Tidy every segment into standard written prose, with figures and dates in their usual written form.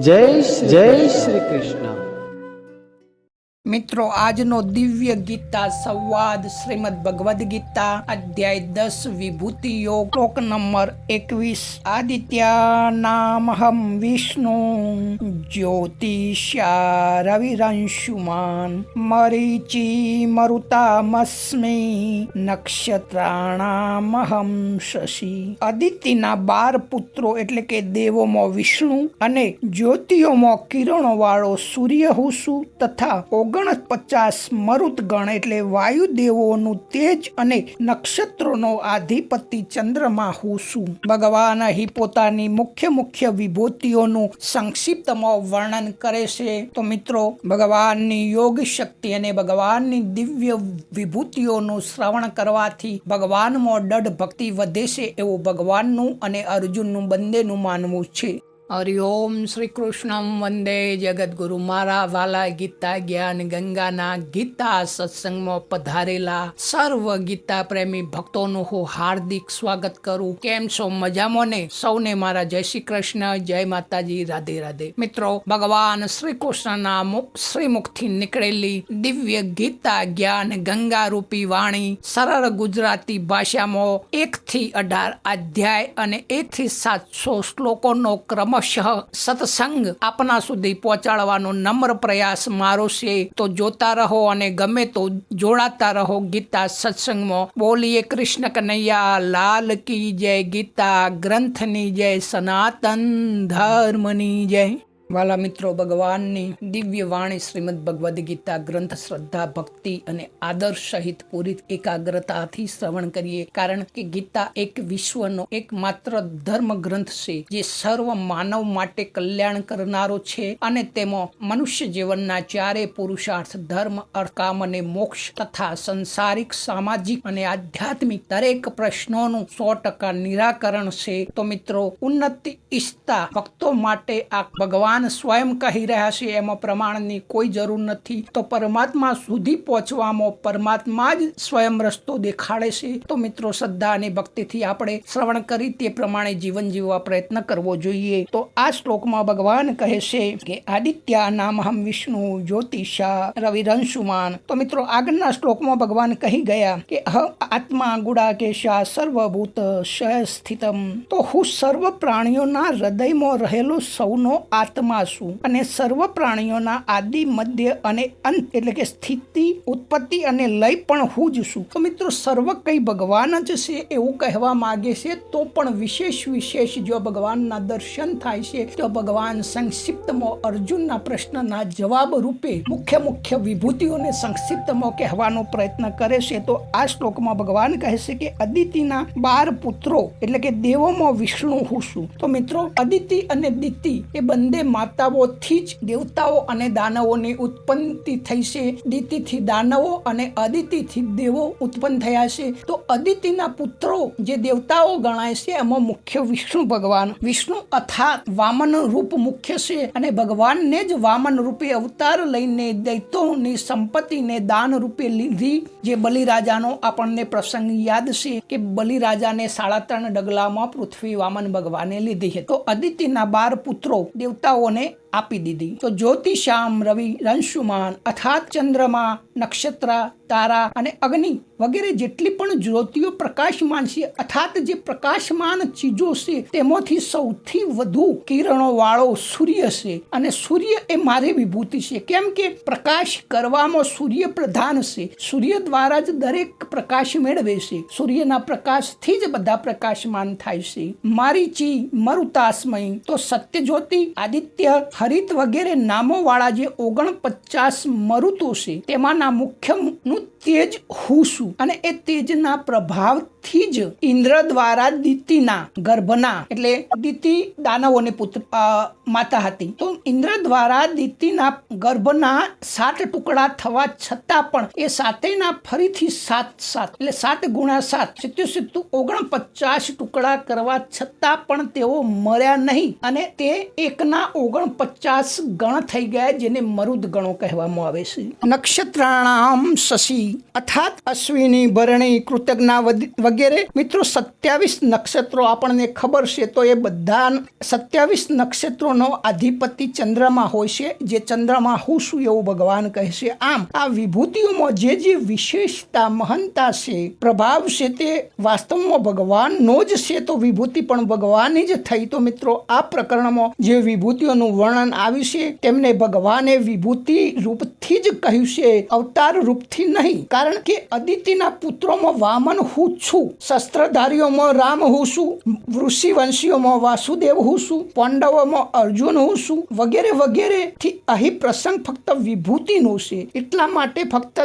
જય શ્રી કૃષ્ણ। મિત્રો, આજનો દિવ્ય ગીતા સંવાદ શ્રીમદ ભગવદ ગીતા અધ્યાય 10 વિભૂતિ યોગ શ્લોક નંબર 21। આદિત્યાનામહં વિષ્ણુ જ્યોતિષા રવિરંશુમાન મરીચી મરુતામસ્મિ નક્ષત્રાણામહં શશી। અદિતિના 12 પુત્રો એટલે કે દેવોમાં વિષ્ણુ અને જ્યોતિઓમાં કિરણો વાળો સૂર્ય હું છું તથા 49 મરુતગણ એટલે વાયુદેવોનું તેજ અને નક્ષત્રોનો આધિપતિ ચંદ્રમા હું છું। ભગવાન અહીં પોતાની મુખ્ય વિભૂતિઓનું સંક્ષિપ્તમાં વર્ણન કરે છે। તો મિત્રો, ભગવાનની યોગ શક્તિ અને ભગવાનની દિવ્ય વિભૂતિઓનું શ્રવણ કરવાથી ભગવાનમાં દઢ ભક્તિ વધે છે એવું ભગવાનનું અને અર્જુનનું બંનેનું માનવું છે। હરિઓમ શ્રી કૃષ્ણમ વંદે જગદગુરુ। મારા વાલા ગીતા જ્ઞાન ગંગાના ગીતા સત્સંગમાં પધારેલા સર્વ ગીતા પ્રેમી ભક્તોનું હું હાર્દિક સ્વાગત કરું। કેમ છો? મજામાં ને? સૌને મારા જય શ્રી કૃષ્ણ, જય માતાજી, રાધે રાધે। મિત્રો, ભગવાન શ્રી કૃષ્ણના શ્રીમુખથી નીકળેલી દિવ્ય ગીતા જ્ઞાન ગંગા રૂપી વાણી સરળ ગુજરાતી ભાષામાં 1 થી 18 અધ્યાય અને 1 થી 700 શ્લોકોનો ક્રમ સત્સંગ આપના સુધી પહોંચાડવાનો નમ્ર પ્રયાસ મારો છે। તો જોતા રહો અને ગમે તો જોડાતા રહો ગીતા સત્સંગમાં। બોલીએ કૃષ્ણ કનૈયા લાલ કી જય। ગીતા ગ્રંથની જય, સનાતન ધર્મની જય। વાલા મિત્રો, ભગવાનની દિવ્ય વાણી શ્રીમદ ભગવદ ગીતા ગ્રંથ શ્રદ્ધા ભક્તિ અને આદર સહિત પૂરી એકાગ્રતાથી શ્રવણ કરીએ, કારણ કે ગીતા એક વિશ્વનો એકમાત્ર ધર્મ ગ્રંથ છે જે સર્વ માનવ માટે કલ્યાણ કરનારો છે અને તેમાં મનુષ્ય જીવનના 4 પુરુષાર્થ ધર્મ, અર્થ, કામ અને મોક્ષ તથા સંસારિક, સામાજિક અને આધ્યાત્મિક દરેક પ્રશ્નોનું 100% નિરાકરણ છે। તો મિત્રો, ઉન્નતિ ઈચ્છતા ભક્તો માટે આ ભગવાન સ્વયં કહી રહ્યા છે, એમાં પ્રમાણની કોઈ જરૂર નથી। તો પરમાત્મા સુધી પહોંચવામાં પરમાત્મા જ સ્વયં રસ્તો દેખાડે છે। તો મિત્રો, શ્રદ્ધા અને ભક્તિથી આપણે શ્રવણ કરી તે પ્રમાણે જીવન જીવવા પ્રયત્ન કરવો જોઈએ। તો આ શ્લોકમાં ભગવાન કહે છે કે આદિત્યા નામહં વિષ્ણુ જ્યોતિષા રવિરંશુમાન। તો મિત્રો, આગળના શ્લોકમાં ભગવાન કહી ગયા કે આત્મા ગુડાકેશા સર્વભૂત સ્થિતમ। તો હું સર્વ પ્રાણીઓના હૃદયમાં રહેલો સૌનો આત્મા છું અને સર્વ પ્રાણીઓના આદિ, મધ્ય અને અંત એટલે કે સ્થિતિ, ઉત્પત્તિ અને લય પણ હું જ છું। તો મિત્રો, સર્વ કઈ ભગવાન જ છે એવું કહેવા માંગે છે। તો પણ વિશેષ જો ભગવાનના દર્શન થાય છે તો ભગવાન સંક્ષિપ્તમાં અર્જુનના પ્રશ્નના જવાબ રૂપે મુખ્ય વિભૂતિઓને સંક્ષિપ્તમાં કહેવાનો પ્રયત્ન કરે છે। તો આ શ્લોકમાં ભગવાન કહે છે કે અદિતિના 12 પુત્રો એટલે કે દેવોમાં વિષ્ણુ હું છું। તો મિત્રો, અદિતિ અને દિતિ એ બંને માતાઓથી જ દેવતાઓ અને દાનવોની ઉત્પત્તિ થઈ છે। દિતિથી દાનવો અને અદિતિથી દેવો ઉત્પન્ન થયા છે। તો અદિતિના પુત્રો જે દેવતાઓ ગણાય છે એમાં મુખ્ય વિષ્ણુ ભગવાન। વિષ્ણુ અર્થાત વામન રૂપ મુખ્ય છે અને ભગવાનને જ વામન રૂપે અવતાર લઈને દૈત્યોની સંપત્તિને દાન રૂપે લીધી। જે બલિરાજાનો આપણને પ્રસંગ યાદ છે કે બલિરાજાને 3.5 ડગલામાં પૃથ્વી વામન ભગવાને લીધી છે। તો અદિતિના 12 પુત્રો દેવતાઓને આપી દીધી। તો જ્યોતિષામ રવિ રંશુમાન અર્થાત ચંદ્રમા, નક્ષત્ર, તારા અને અગ્નિ વગેરે જેટલી પણ જ્યોતિઓ પ્રકાશમાન છે અર્થાત જે પ્રકાશમાન ચીજો છે તેમાંથી સૌથી વધુ કિરણો વાળો સૂર્ય છે અને સૂર્ય એ મારી વિભૂતિ છે। કેમ કે પ્રકાશ કરવામાં સૂર્ય પ્રધાન છે। સૂર્ય દ્વારા જ દરેક પ્રકાશ મેળવે છે। સૂર્યના પ્રકાશથી જ બધા પ્રકાશમાન થાય છે। મારીચી મરુતાસ્મય તો સત્યજ્યોતિ, આદિત્ય, હરિત વગેરે નામો વાળા જે 49 મરુતો છે તેમાંના મુખ્યનું તેજ હું છું અને એ તેજના પ્રભાવથી જ ઇન્દ્ર દ્વારા દિતિના ગર્ભના એટલે દિતિ દાનવોની પુત્ર માતા હતી। તો ઇન્દ્ર દ્વારા દિતિના ગર્ભના 7 ટુકડા થવા છતાં પણ એ સાતેના ફરીથી 7 એટલે 7 ગુણ્યા 7 49 ટુકડા કરવા છતાં પણ તેઓ મર્યા નહીં અને તે 1/49 ગણ થઈ ગયા, જેને મરુદ ગણો કહેવામાં આવે છે। નક્ષત્રાણામ શશી અર્થાત અશ્વિની, ભરણી, કૃતજ્ઞા વગેરે. મિત્રો 27 નક્ષત્રો આપણને ખબર છે, તો એ બધા 27 નક્ષત્રોનો અધિપતિ ચંદ્રમા હોય છે, જે ચંદ્રમા હું છું એવું ભગવાન કહે છે. આમ આ વિભૂતિઓમાં જે વિશેષતા, મહાનતા છે, પ્રભાવ છે, તે વાસ્તવમાં ભગવાનનો જ છે, તો વિભૂતિ પણ ભગવાનની જ થઈ. તો મિત્રો આ પ્રકરણમાં જે વિભૂતિઓનું વર્ણન આવ્યું છે તેમને ભગવાને વિભૂતિ રૂપથી જ કહ્યું છે, અવતાર રૂપથી નહીં. કારણ કે અદિતિના પુત્રોમાં વામન હું છું, શસ્ત્રધારીઓમાં રામ હું છું, ઋષિવંશીઓમાં વાસુદેવ હું છું, પાંડવોમાં અર્જુન હું છું વગેરે વગેરે થી અહીં પ્રસંગ ફક્ત વિભૂતિનો છે. એટલા માટે ફક્ત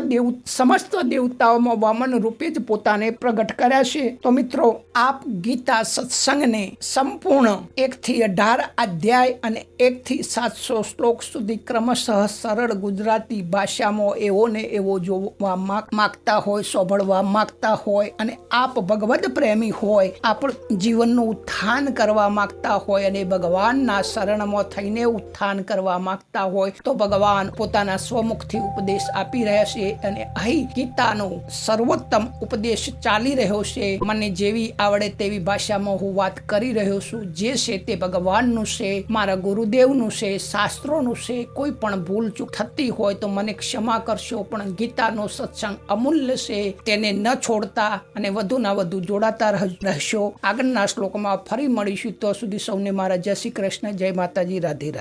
સમસ્ત દેવતાઓમાં વામન રૂપે જ પોતાને પ્રગટ કર્યા છે. તો મિત્રો આપ ગીતા સત્સંગને સંપૂર્ણ 1 થી 18 અધ્યાય અને 1 થી 700 શ્લોક સુધી ક્રમશઃ સરળ ગુજરાતી ભાષામાં એવો ને એવો જોવા માગતા હોય, સાંભળવા માગતા હોય, અને આપ ભગવદ પ્રેમી હોય, આપ જીવનનું ઉત્થાન કરવા માગતા હોય અને ભગવાનના શરણમાં થઈને ઉત્થાન કરવા માગતા હોય, તો ભગવાન પોતાના સ્વમુખથી ઉપદેશ આપી રહ્યા છે. અને અહીં ગીતાનો સર્વોત્તમ ઉપદેશ ચાલી રહ્યો છે. મને જેવી આવડે તેવી ભાષામાં હું વાત કરી રહ્યો છું. જે છે તે ભગવાનનું છે, મારા ગુરુદેવનું છે, શાસ્ત્રોનું છે. કોઈ પણ ભૂલ ચૂક થતી હોય તો મને ક્ષમા કરશો, પણ ગીતાનો સત્સંગ અમૂલ્ય છે, તેને ન છોડતા અને વધુના વધુ જોડાતા રહેશો. આગળના શ્લોકમાં ફરી મળીશું. તો સુધી સૌને મારા જય શ્રી કૃષ્ણ, જય માતાજી, રાધે રાધે.